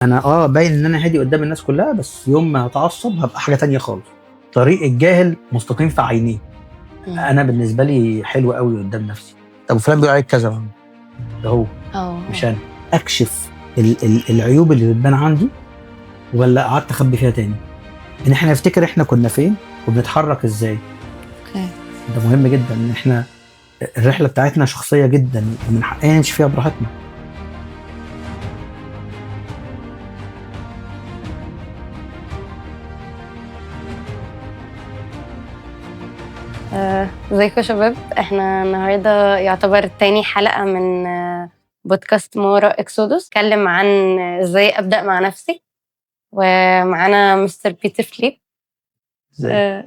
انا باين ان انا هادي قدام الناس كلها، بس يوم ما هتعصب هبقى حاجه تانية خالص. طريق الجاهل مستقيم في عينيه. انا بالنسبه لي حلو قوي قدام نفسي. طب فلان بيقول عليك كذا، ده هو مش انا. اكشف العيوب اللي بتبان عندي، ولا قعدت اخبي فيها تاني؟ ان احنا نفتكر احنا كنا فين وبنتحرك ازاي. اوكي. ده مهم جدا، ان احنا الرحله بتاعتنا شخصيه جدا ومن حقنا نمشي فيها براحتنا. ازيكم يا شباب، احنا النهارده يعتبر تاني حلقة من بودكاست ما وراء اكسودوس. اتكلم عن ازاي ابدأ مع نفسي، ومعانا مستر بيتر فليب.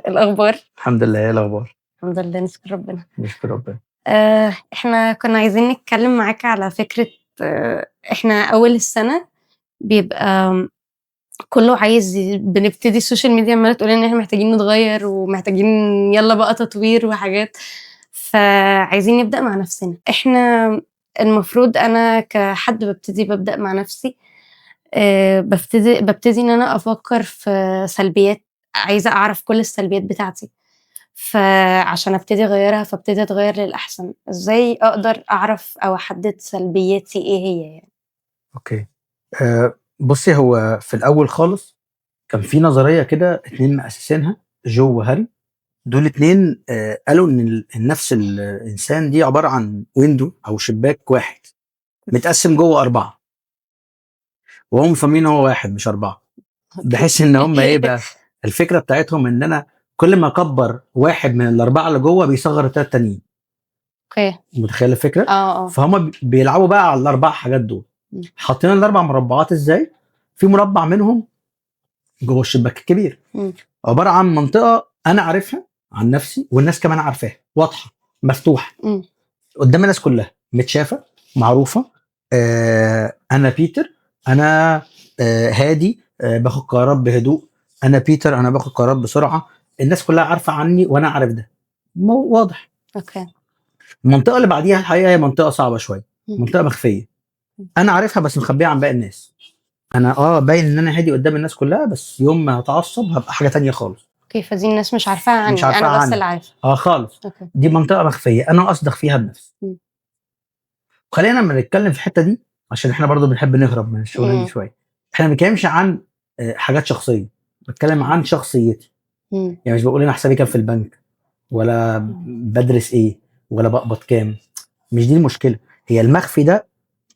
الاخبار؟ الحمد لله. ايه الاخبار؟ الحمد لله، نشكر ربنا. نشكر ربنا. احنا كنا عايزين نتكلم معاك على فكرة. احنا اول السنة بيبقى كله عايز بنبتدي السوشيال ميديا عماله تقول ان احنا محتاجين نتغير ومحتاجين يلا بقى تطوير وحاجات، فعايزين نبدأ مع نفسنا. احنا المفروض انا كحد ببدأ مع نفسي. ببتدي ان انا افكر في سلبيات، عايزة اعرف كل السلبيات بتاعتي، فعشان ابتدي اغيرها فابتدي اتغير للأحسن. ازاي اقدر اعرف او احدد سلبياتي ايه هي يعني؟ اوكي. بصي، هو في الاول خالص كان في نظريه كده، اتنين مؤسسينها، جو وهاري. دول اتنين قالوا ان النفس الانسان دي عباره عن ويندو او شباك واحد متقسم جوه 4، وهم مصممين هو واحد مش 4، بحيث ان هم ايه بقى الفكره بتاعتهم، ان انا كل ما اكبر واحد من ال4 اللي جوه بيصغر ال3 التانيين. اوكي. متخيل الفكره؟ اه فهم بيلعبوا بقى على ال4 حاجات دول. حاطين ال4 مربعات ازاي؟ في مربع منهم جوه الشباك الكبير عباره عن منطقه انا عارفها عن نفسي والناس كمان عارفاها، واضحه مفتوحه قدام الناس كلها، متشافه معروفه. انا بيتر، انا هادي، باخد قرارات بهدوء. انا بيتر، انا باخد قرارات بسرعه. الناس كلها عارفه عني وانا عارف ده، واضح. اوكي. المنطقه اللي بعديها الحقيقه هي منطقه صعبه شويه، منطقه مخفيه. انا عارفها بس مخبيه عن باقي الناس. انا باين ان انا هادي قدام الناس كلها، بس يوم ما هتعصب هبقى حاجه تانية خالص. اوكي، فدي الناس مش عارفاها عني، مش عارفاها انا بس عني. اللي عارفه. خالص. اوكي. دي منطقه مخفيه انا اصدق فيها بنفسي. وخلينا لما نتكلم في الحته دي، عشان احنا برضو بنحب نهرب من الشغلانه دي شويه. احنا ما بنتكلمش عن حاجات شخصيه، بتكلم عن شخصيتي. يعني مش بقول انا حسابي كام في البنك، ولا بدرس ايه، ولا بقبض كام. مش دي المشكله. هي المخفي ده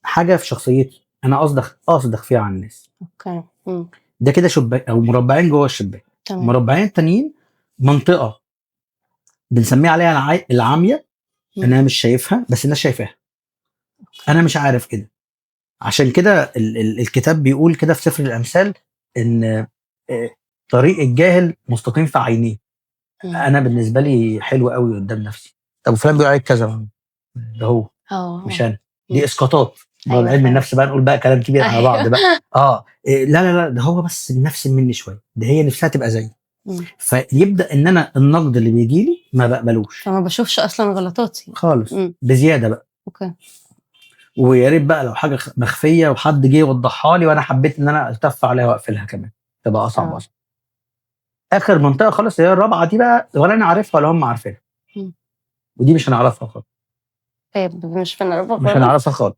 حاجه في شخصيتي انا اصدق فيها عن الناس. اوكي. ده كده شباك او مربعين جوه الشباك. مربعين التانيين منطقه بنسميها عليها العاميه. انا مش شايفها بس الناس شايفاها، انا مش عارف كده. عشان كده الكتاب بيقول كده في سفر الامثال ان طريق الجاهل مستقيم في عينيه. انا بالنسبه لي حلو قوي قدام نفسي. طب فلان بيقول عليك كذا، ده هو مش انا. دي اسقاطات. أيوة، علم النفس بقى نقول بقى كلام كبير على بعض بقى. لا لا لا، ده هو بس النفس مني شويه، ده هي نفسها تبقى زيي. فيبدا ان انا النقد اللي بيجي لي ما بقبلوش، فما بشوفش اصلا غلطاتي خالص. بزياده بقى. اوكي. ويا ريت بقى لو حاجه مخفيه وحد جه يوضحها لي وانا حبيت ان انا التف عليها واقفلها كمان، تبقى اصعب اصلا. اخر منطقه خالص هي الرابعه دي بقى، ولا انا عارفها ولا هم عارفينها. ودي مش هنعرفها خالص. طيب مش هنعرفها خالص. مش هنعرفها خالص.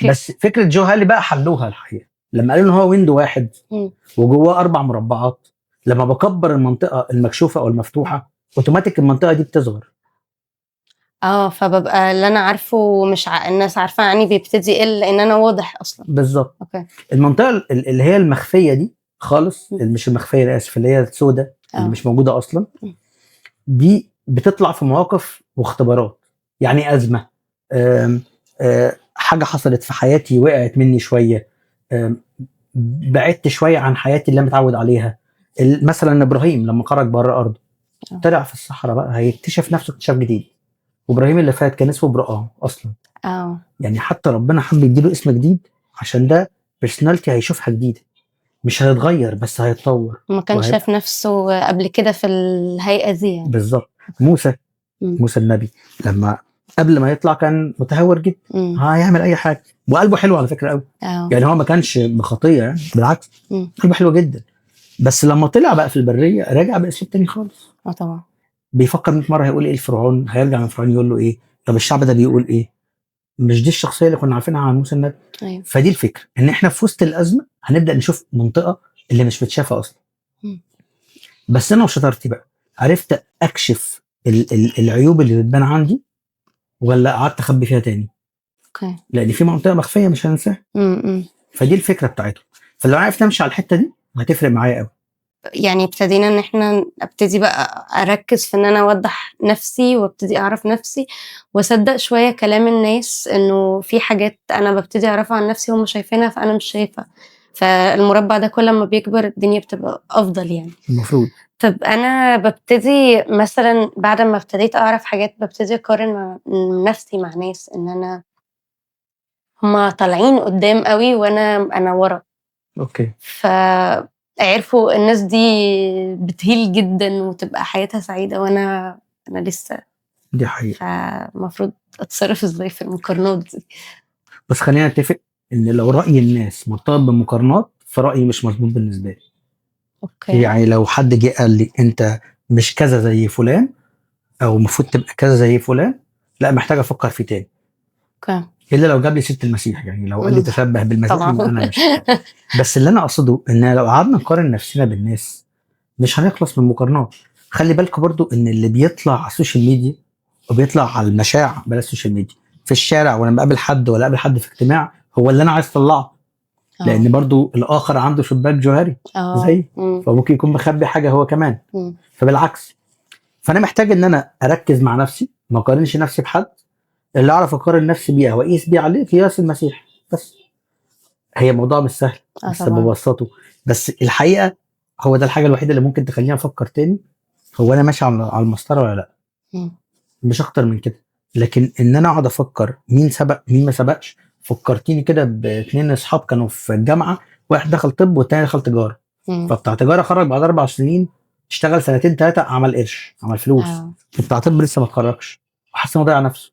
بس فكره جو هالي بقى حلوها الحقيقه لما قالوا ان هو ويندو واحد وجواه 4 مربعات. لما بكبر المنطقه المكشوفه او المفتوحه اوتوماتيك المنطقه دي بتصغر. فببقى اللي انا عارفه مش الناس عارفه عني بيبتدي يقل لان انا واضح اصلا. بالظبط. اوكي. المنطقه اللي هي المخفيه دي خالص، اللي مش المخفيه، انا اسف، اللي هي السوداء اللي مش موجوده اصلا، دي بتطلع في مواقف واختبارات. يعني ازمه، حاجه حصلت في حياتي وقعت مني شويه، بعدت شويه عن حياتي اللي انا متعود عليها. مثلا ابراهيم لما خرج بره ارضه طلع في الصحراء بقى هيكتشف نفسه اكتشاف جديد. وابراهيم اللي فات كان اسمه برآم اصلا. يعني حتى ربنا حب يديله اسم جديد عشان ده بيرسوناليتي هيشوفها جديده، مش هيتغير بس هيتطور. ما كانش شاف نفسه قبل كده في الهيئه دي يعني. بالظبط. موسى النبي لما قبل ما يطلع كان متهور جدا، هيعمل اي حاجه، وقلبه حلو على فكره قوي، يعني هو ما كانش بخطيه يعني، بالعكس قلبه حلو جدا. بس لما طلع بقى في البريه رجع باسلوب تاني خالص. طبعا بيفكر 100 مره هيقول ايه الفرعون، هيرجع من فرعون يقول له ايه، طب الشعب ده بيقول ايه. مش دي الشخصيه اللي كنا عارفينها عن موسى النبي. ايوه فدي الفكره، ان احنا في وسط الازمه هنبدا نشوف منطقه اللي مش متشافه اصلا. بس انا وشطارتي بقى عرفت اكشف العيوب اللي بتبان عندي، ولا قعدت اخبي فيها تاني. اوكي لان في منطقه مخفيه مش هننساها. فدي الفكره بتاعته. فلو عرفت امشي على الحته دي هتفرق معايا قوي. يعني ابتدينا ان احنا ابتدي بقى اركز في ان انا اوضح نفسي وابتدي اعرف نفسي واصدق شويه كلام الناس انه في حاجات انا ببتدي اعرفها عن نفسي هم شايفينها فانا مش شايفها. فالمربع ده كل ما بيكبر الدنيا بتبقى افضل يعني. المفروض. طب انا ببتدي مثلا بعد ما ابتديت اعرف حاجات ببتدي اقارن نفسي مع ناس ان انا هما طالعين قدام قوي وانا ورا. اوكي. فعرفوا الناس دي بتهيل جدا وتبقى حياتها سعيدة وانا لسه. دي حقيقه. فالمفروض اتصرف ازاي في المقارنات دي؟ بس خلينا نتفق ان لو راي الناس مرتبط بمقارنات فرايي مش مظبوط بالنسبه لي. اوكي يعني لو حد جه قال لي انت مش كذا زي فلان، او المفروض تبقى كذا زي فلان، لا محتاج افكر فيه تاني. اوكي الا لو جاب لي سيره المسيح، يعني لو قال لي تشبه بالمسيح طبعا انا مش. بس اللي انا اقصده ان لو قعدنا نقارن نفسنا بالناس مش هنخلص من المقارنات. خلي بالك برضو ان اللي بيطلع على السوشيال ميديا وبيطلع على المشاع بلا السوشيال ميديا في الشارع، وانا بقابل حد ولا قابل حد في اجتماع، هو اللي انا عايز اطلعه. لان برضو الاخر عنده شباك جوهري زي، فممكن يكون مخبي حاجه هو كمان. فبالعكس، فانا محتاج ان انا اركز مع نفسي، ما اقارنش نفسي بحد. اللي اعرف اقارن نفسي بيه واقيس بيه عليه قياس المسيح بس. هي موضوع مش سهل بس ببساطه. بس الحقيقه هو ده الحاجه الوحيده اللي ممكن تخليني افكر تاني، هو انا ماشي على المسطره ولا لا. مش اكتر من كده. لكن ان انا اقعد افكر مين سبق مين ما سبقش. فكرتيني كده باتنين اصحاب كانوا في الجامعه، واحد دخل طب والتاني دخل تجاره. فبتاع تجاره خرج بعد 4 سنين، اشتغل 2 3 عمل قرش، عمل فلوس. وبتاع طب لسه ما اتخرجش وحاسس انه ضيع نفسه.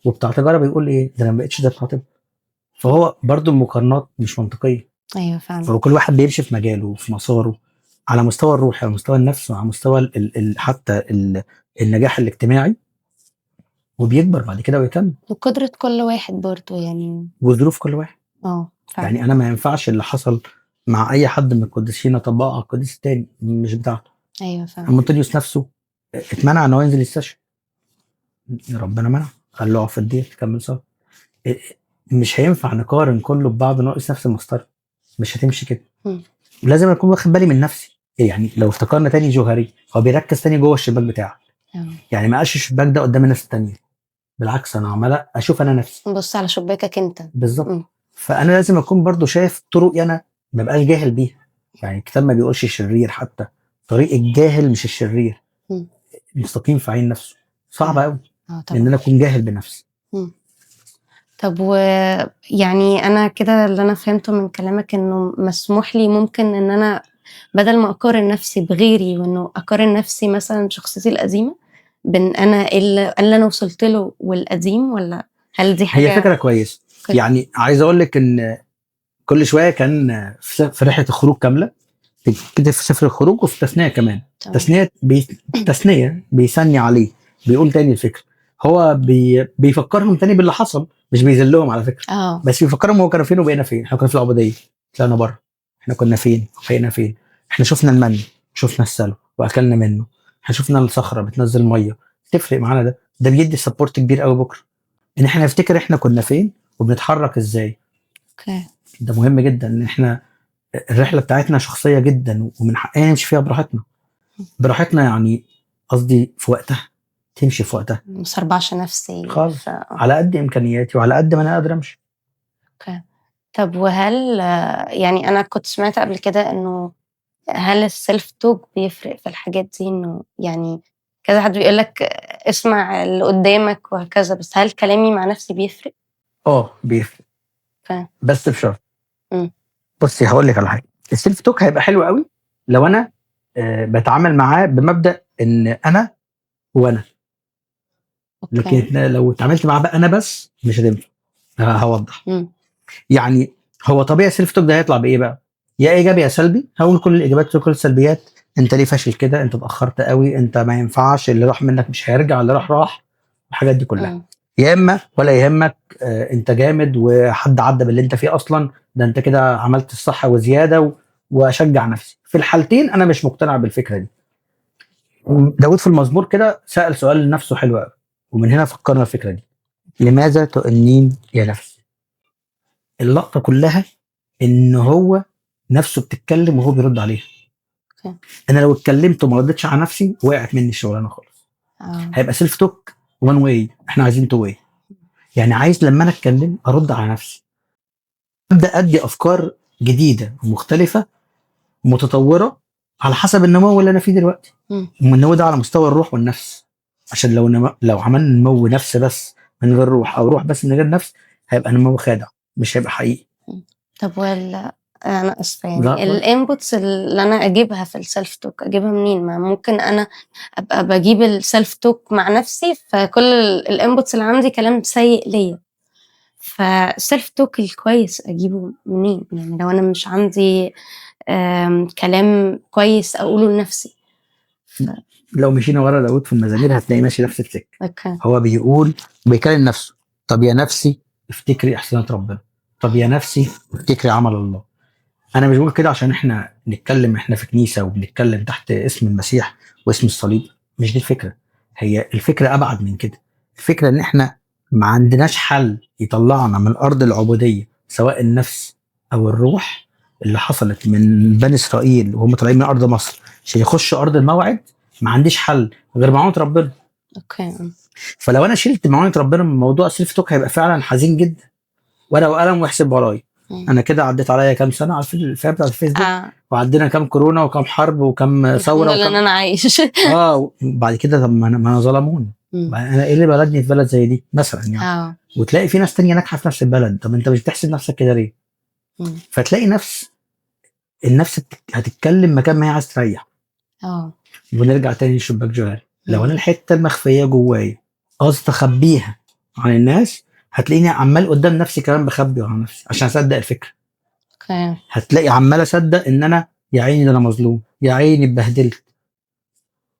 وبتاع تجاره بيقول ايه ده انا ما بقتش ده بتاع طب. فهو برضو المقارنات مش منطقيه. ايوه فعلا. هو كل واحد بيمشي في مجاله وفي مساره، على مستوى الروح، على مستوى النفس، وعلى مستوى حتى النجاح الاجتماعي، وبيكبر بعد كده ويكمل. وقدرة كل واحد برضو يعني، وظروف كل واحد. فعلا. يعني انا ما ينفعش اللي حصل مع اي حد من القديسين اطبقه على القديس التاني، مش بتاعته. ايوه فعلا. أنطونيوس نفسه اتمنع ان هو ينزل يستشفى، ربنا منع، قال له اقف في الدين تكمل صلاه. مش هينفع نقارن كله ببعض ناقص نفس المسطره، مش هتمشي كده. لازم اكون واخد بالي من نفسي. يعني لو افتكرنا تاني جوهري، هو بيركز تاني جوه الشباك بتاعك. يعني ما قالش الشباك ده قدام الناس التانيه، بالعكس انا عمال اشوف انا نفسي، بص على شباكك انت بالظبط. فانا لازم اكون برضو شايف طرقي انا، ما بقاش جاهل بيها. يعني الكتاب ما بيقولش الشرير، حتى طريق الجاهل مش الشرير، مستقيم في عين نفسه. صعب قوي ان انا اكون جاهل بنفسي. طب ويعني انا كده اللي انا فهمته من كلامك انه مسموح لي ممكن ان انا بدل ما اقارن نفسي بغيري، وانه اقارن نفسي مثلا شخصيتي القديمه بين انا اللي انا وصلت له والقديم، ولا هل دي حاجه؟ هي فكره كويسه. يعني عايز اقول لك ان كل شويه كان في رحله الخروج كامله كده، في سفر الخروج وفي تثنيه كمان. تثنيه بيثني عليه، بيقول تاني الفكره. هو بيفكرهم تاني باللي حصل، مش بيذلهم على فكره. بس بيفكرهم هو كانوا فين وبقينا فين. احنا كنا في العبوديه، طلعنا بره، احنا كنا فين وبقينا فين. احنا شفنا المن، شفنا السلو واكلنا منه، احنا شفنا الصخره بتنزل ميه. تفرق معانا ده بيدي سبورت كبير قوي بكره، ان احنا نفتكر احنا كنا فين وبنتحرك ازاي. ده مهم جدا، ان احنا الرحله بتاعتنا شخصيه جدا، ومن حقنا نمشي فيها براحتنا. يعني قصدي في وقتها، تمشي في وقتها، ما اسربعش نفسي خالص. على قد امكانياتي وعلى قد ما انا قادر امشي. طب وهل يعني انا كنت سمعت قبل كده انه هل السيلف توك بيفرق في الحاجات دي؟ انه يعني كذا حد بيقول لك اسمع اللي قدامك وهكذا، بس هل كلامي مع نفسي بيفرق؟ بيفرق، بس بشرط. بصي هقول لك على حاجه. السيلف توك هيبقى حلو قوي لو انا بتعامل معاه بمبدا ان انا وانا، لكن لو اتعاملت معاه بقى انا بس مش هتنفع. هوضح. يعني هو طبيعي السيلف توك ده هيطلع بايه بقى؟ يا ايجابي يا سلبي. هقول كل الاجابات وكل السلبيات. انت ليه فاشل كده؟ انت اتاخرت قوي، انت ما ينفعش، اللي راح منك مش هيرجع، اللي راح. الحاجات دي كلها. يا اما ولا يهمك، انت جامد وحد عدى باللي انت فيه اصلا، ده انت كده عملت الصح وزياده واشجع نفسي. في الحالتين انا مش مقتنع بالفكره دي. داود في المزمور كده سأل سؤال لنفسه حلو قوي، ومن هنا فكرنا الفكره دي. لماذا تؤنين يا نفس؟ اللقطه كلها ان هو نفسه بتتكلم وهو بيرد عليها. انا لو اتكلمت وما ردتش على نفسي وقعت مني الشغلانه خالص. هيبقى سيلف توك وان واي، احنا عايزين تو واي. يعني عايز لما انا اتكلم ارد على نفسي، ابدا ادي افكار جديده ومختلفه متطوره على حسب النمو اللي انا فيه دلوقتي. النمو ده على مستوى الروح والنفس. عشان لو عملنا نمو نفس بس من غير روح، او روح بس من غير نفس، هيبقى نمو خادع، مش هيبقى حقيقي. طب انا اسفه، يعني الانبوتس اللي انا اجيبها في السيلف توك اجيبها منين؟ ما ممكن انا ابقى بجيب السيلف توك مع نفسي، فكل الانبوتس اللي عندي كلام سيء ليا. فالسيلف توك الكويس اجيبه منين؟ يعني لو انا مش عندي كلام كويس اقوله لنفسي. لو مشينا ورا داود في المزامير هتلاقي ماشي نفس السكه. هو بيقول بيكلم نفسه، طب يا نفسي افتكري احسانات ربنا، طب يا نفسي افتكري عمل الله. انا مش بقول كده عشان احنا نتكلم، احنا في كنيسه وبنتكلم تحت اسم المسيح واسم الصليب، مش دي الفكره. هي الفكره ابعد من كده. الفكره ان احنا ما عندناش حل يطلعنا من ارض العبوديه، سواء النفس او الروح اللي حصلت من بني اسرائيل وهم طالعين من ارض مصر عشان يخشوا ارض الموعد. ما عنديش حل غير معونه ربنا. فلو انا شلت معونه ربنا من موضوع السيلف توك هيبقى فعلا حزين جدا. ورقه وقلم واحسب ورايا. انا كده عديت عليا كام سنه على الفئه بتاعت الفيسبوك. وعدينا كام كورونا وكام حرب وكام ثوره وكام انا عايش. بعد كده طب ما انا ظلموني. انا ايه اللي بلدني في بلد زي دي مثلا يعني. وتلاقي في ناس تانية ناجحه في نفس البلد، طب انت مش بتحسب نفسك كده ليه؟ فتلاقي النفس هتتكلم مكان ما هي عايز تريح. ونرجع تاني للشباك جوهري. لو انا الحته المخفيه جوايا قصدي اخبيها عن الناس، هتلاقيني عمال قدام نفسي كمان بخبي عن نفسي عشان اصدق الفكره. هتلاقي عمال اصدق ان انا يا عيني ده انا مظلوم، يا عيني اتبهدلت.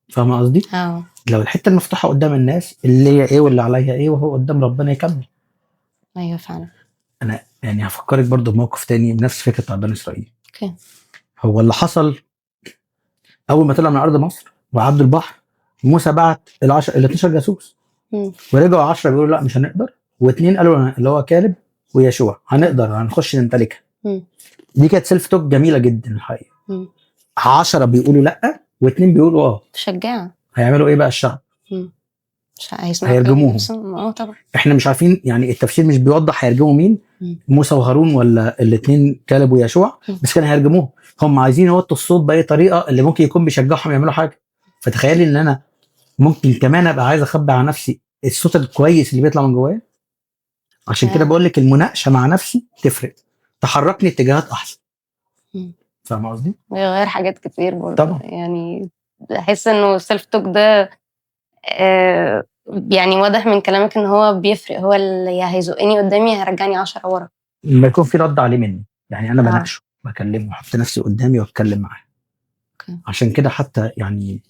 فاهمه قصدي؟ لو الحته المفتوحه قدام الناس اللي هي ايه واللي عليها ايه، وهو قدام ربنا يكمل. ايوه فعلا. انا يعني هفكرك برضو بموقف تاني بنفس فكره بتاع بني اسرائيل. هو اللي حصل اول ما طلع من ارض مصر وعدوا البحر، موسى بعت ال 12 جاسوس. ورجعوا 10 بيقولوا لا مش هنقدر، واثنين قالوا اللي هو كالب ويشوع هنقدر هنخش نمتلكها. دي كانت سيلف توك جميله جدا الحقيقه. 10 بيقولوا لا واثنين بيقولوا تشجع. هيعملوا ايه بقى الشعب؟ هيرجموهم. طبعا احنا مش عارفين يعني التفسير مش بيوضح هيرجموا مين، موسى وهارون ولا الاثنين كالب ويشوع، بس كانوا هيرجموهم. هم عايزين يوطوا الصوت باي طريقه اللي ممكن يكون بيشجعهم يعملوا حاجه. فتخيلي ان انا ممكن كمان ابقى عايز اخبي على نفسي الصوت الكويس اللي بيطلع من جوايا. عشان كده بقول لك المناقشه مع نفسي تفرق، تحركني اتجاهات احسن. فاهم قصدي؟ بيغير حاجات كتير برضه طبعا. يعني بحس انه السيلف توك ده يعني واضح من كلامك ان هو بيفرق، هو اللي يا هيزقني قدامي يا هيرجعني 10 ورا. لما يكون في رد عليه مني، يعني انا بناقشه بكلمه واحط نفسي قدامي واتكلم معاه. عشان كده حتى يعني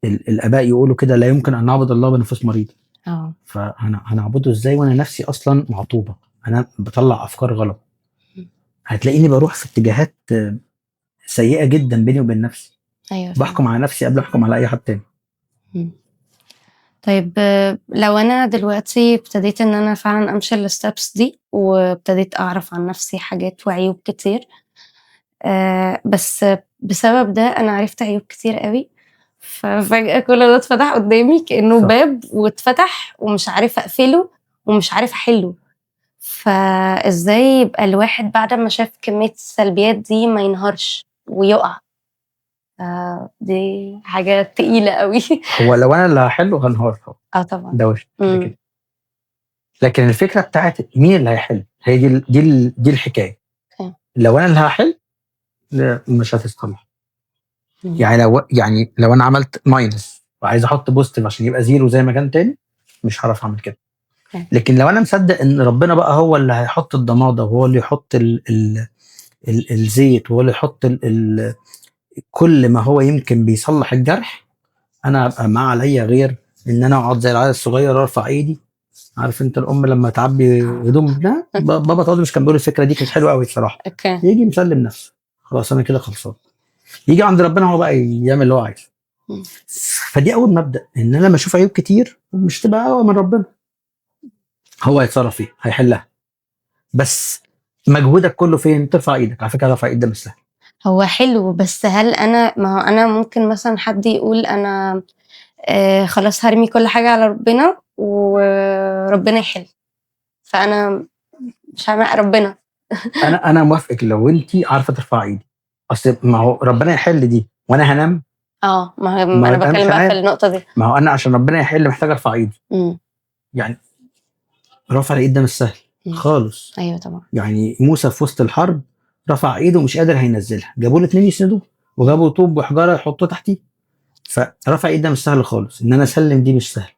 الاباء يقولوا كده لا يمكن ان نعبد الله بنفوس مريضه. فهنعبده ازاي وانا نفسي اصلا معطوبه، انا بطلع افكار غلط. هتلاقيني بروح في اتجاهات سيئه جدا بيني وبين نفسي. ايوه بحكم على نفسي قبل احكم على اي حد تاني. طيب لو انا دلوقتي ابتديت ان انا فعلا امشي الستبس دي وابتديت اعرف عن نفسي حاجات وعيوب كتير، بس بسبب ده انا عرفت عيوب كتير قوي، ففجأة كل ده اتفتح قدامي كأنه باب واتفتح ومش عارفة اقفله ومش عارفة احله. فازاي يبقى الواحد بعد ما شاف كمية السلبيات دي ما ينهارش ويقع؟ دي حاجة تقيلة قوي. هو لو انا اللي هحله هنهار طبعا ده وش كده. لكن الفكرة بتاعت مين اللي هيحل هي دي الحكاية. لو انا اللي هحل مش هتصلح. يعني لو انا عملت ماينس وعايز احط بوزيتيف عشان يبقى زيرو زي ما كان تاني، مش هعرف اعمل كده. أوكي. لكن لو انا مصدق ان ربنا بقى هو اللي هيحط الضماده، وهو اللي يحط ال الزيت، وهو اللي يحط كل ما هو يمكن بيصلح الجرح، انا ابقى ما عليا غير ان انا اقعد زي العيال الصغير وارفع ايدي. عارف انت الام لما تعبي هدوم ابنها، بابا طارق مش كان بيقول الفكره دي؟ كانت حلوه قوي الصراحه. اوكي. يجي مسلم نفسه، خلاص انا كده خلصان. يجي عند ربنا هو بقى يعمل اللي هو عايزه. مم. فدي اول مبدا، ان انا لما اشوف عيوب كتير مش تبقى قوي من ربنا، هو هيتصرف فيها هيحلها. بس مجهودك كله فين؟ ترفع ايدك. على فكره رفع ايد ده مش سهل. هو حلو، بس هل ما هو انا ممكن مثلا حد يقول انا خلاص هرمي كل حاجة على ربنا وربنا يحل، فانا مش هعمل ربنا. انا موافقك لو انت عارفه ترفع ايدي. اصل ما هو ربنا يحل دي وانا هنام. ما ما انا أنا بتكلم مش بقى في هنام. النقطة دي. ما هو انا عشان ربنا يحل محتاج ارفع ايدي. مم. يعني رفع الايد ده مش سهل مم. خالص. ايوه طبعا. يعني موسى في وسط الحرب رفع ايده ومش قادر هينزلها، جابوا له اتنين يسندوه وجابوا طوب وحجاره يحطوه تحتيه. فرفع ايد ده مش سهل خالص. ان انا اسلم دي مش سهل.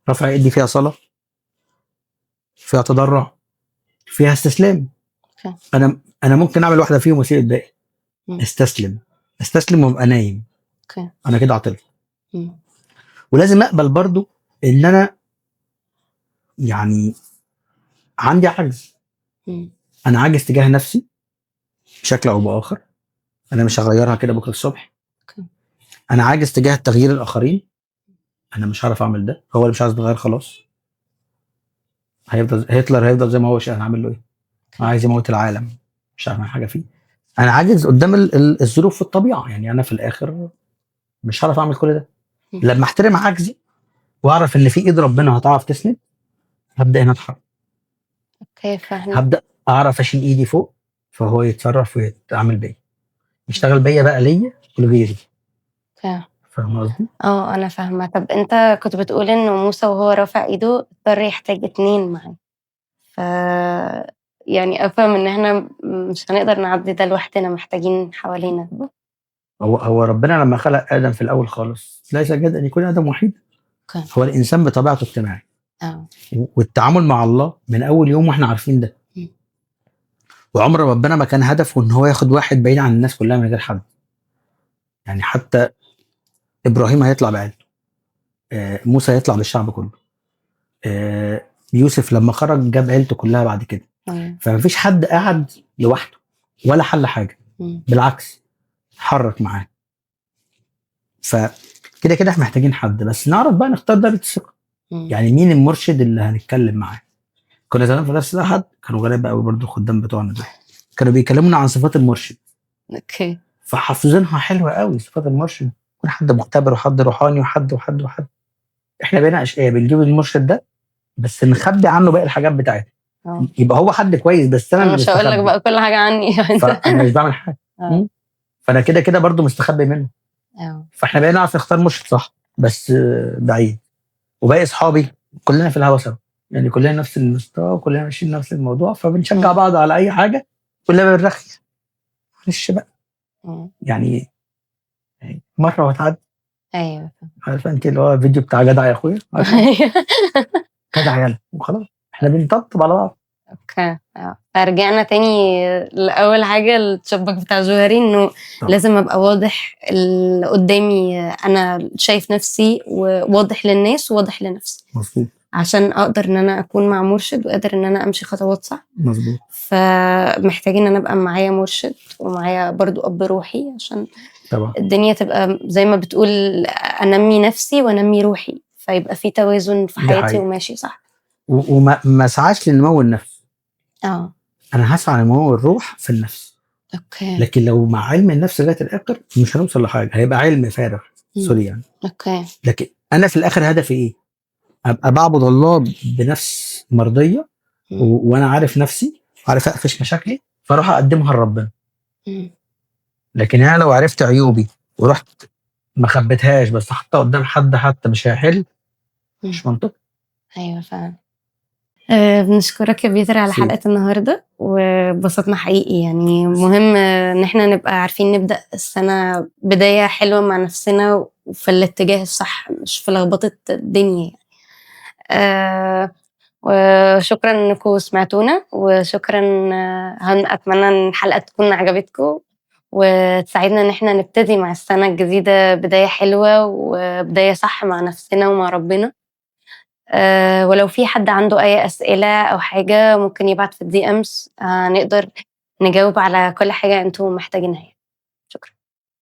رفع ايد دي فيها صلاه، فيها تضرع، فيها استسلام. اوكي. انا ممكن اعمل واحده فيهم واسيب الباقي. مم. استسلم وابقى نايم. اوكي. انا كده عطلت. مم. ولازم اقبل برضو ان انا يعني عندي عجز. مم. انا عاجز تجاه نفسي بشكل او باخر، انا مش هغيرها كده بكره الصبح. اوكي. انا عاجز تجاه تغيير الاخرين، انا مش عارف اعمل ده. هو اللي مش عايز يتغير خلاص، هتلر هيفضل زي ما هو. انا هعمل له ايه؟ عايز يموت العالم، مش هعمل حاجه فيه. انا عاجز قدام الظروف في الطبيعه. يعني انا في الاخر مش هعرف اعمل كل ده. مم. لما احترم عجزي واعرف ان في ايد ربنا هتعرف تسند، هبدا هنا اتحرك. اوكي. فاهمة. هبدا اعرف اشيل ايدي فوق، فهو يتصرف ويتعامل بيا، يشتغل بيا بقى ليا ولغيري. اوكي. فاهم قصدي؟ انا فاهمة. طب انت كنت بتقول ان موسى وهو رافع ايده اضطر يحتاج 2 معاه، ف يعني افهم ان احنا مش هنقدر نعدي ده لوحدنا، محتاجين حوالينا. هو ربنا لما خلق ادم في الاول خالص ليس جد ان يكون ادم وحيد. اوكي. هو الانسان بطبيعته اجتماعي، اه. والتعامل مع الله من اول يوم واحنا عارفين ده. مم. وعمر ربنا ما كان هدفه ان هو ياخد واحد بعيد عن الناس كلها من غير حد. يعني حتى ابراهيم هيطلع بعيلته، موسى هيطلع بالشعب كله، يوسف لما خرج جاب عيلته كلها بعد كده. ايوه. فمفيش حد قاعد لوحده ولا حل حاجه، مم. بالعكس حرك معاه. فكده كده احنا محتاجين حد، بس نعرف بقى نختار درجه الثقه. مم. يعني مين المرشد اللي هنتكلم معاه؟ كنا زمان في درس الاحد كانوا غريب قوي برضو الخدام بتوعنا دول، كانوا بيكلمونا عن صفات المرشد، اوكي. فحافظينها حلوه قوي. صفات المرشد يكون حد مختبر وحد روحاني وحد. احنا بقينا اشقياء بنجيب المرشد ده بس نخبي عنه باقي الحاجات بتاعتنا. اه. يبقى هو حد كويس بس انا انا اللي مش هقول لك مستخبي، بقى كل حاجة عني. فانا مش بعمل حاجه. اه. فانا كده كده برضو مستخبي منه. اه. فاحنا بقينا نعرف نختار مرشد صح بس بعيد. وباقي اصحابي كلنا في الهوا سوا، يعني كلنا نفس المستوى وكلنا ماشيين نفس الموضوع، فبنشجع مم. بعض على اي حاجه. كلنا بنرخي. معلش بقى مم. يعني مره وتعدي. ايوه. عارفه انت اللي هو الفيديو بتاع جدع يا اخويا، عارفه جدع يلا وخلاص احنا بنطبطب على بعض. اوكي. فرجعنا تاني لأول حاجة التشبك بتاع جوهري، انه لازم ابقى واضح اللي قدامي، انا شايف نفسي وواضح للناس وواضح لنفسي، مظبوط عشان اقدر ان انا اكون مع مرشد وقادر ان انا امشي خطوات صح. مظبوط. فمحتاجين ان انا ابقى معايا مرشد ومعايا برضو اب روحي، عشان طبعا الدنيا تبقى زي ما بتقول انمي نفسي وانمي روحي، فيبقى في توازن في ده حياتي حقيقي. وماشي صح. وما اسعاش لنمو النفس، اه. انا هسعى لنمو الروح في النفس. اوكي. لكن لو مع علم النفس لغايه الاخر مش هنوصل لحاجه، هيبقى علم فارغ. سوري يعني. اوكي. لكن انا في الاخر هدفي ايه؟ ابقى بعبد الله بنفس مرضيه وانا عارف نفسي، عارف اقفش مشاكلي فاروح اقدمها لربنا. لكن انا لو عرفت عيوبي ورحت ما خبيتهاش بس حتى قدام حد حتى مش هيحل، مش منطقي. ايوه فعلا. بنشكرك يا بيتر على حلقة النهاردة، وبسطنا حقيقي. يعني مهم ان احنا نبقى عارفين نبدأ السنة بداية حلوة مع نفسنا وفي الاتجاه الصح، مش في لخبطة الدنيا. وشكرا انكم سمعتونا، وشكرا. اتمنى ان الحلقه تكون عجبتكم وتساعدنا ان احنا نبتدي مع السنه الجديده بدايه حلوه وبدايه صح مع نفسنا ومع ربنا. ولو في حد عنده اي اسئله او حاجه ممكن يبعت في الدي امز، نقدر نجاوب على كل حاجه انتم محتاجينها.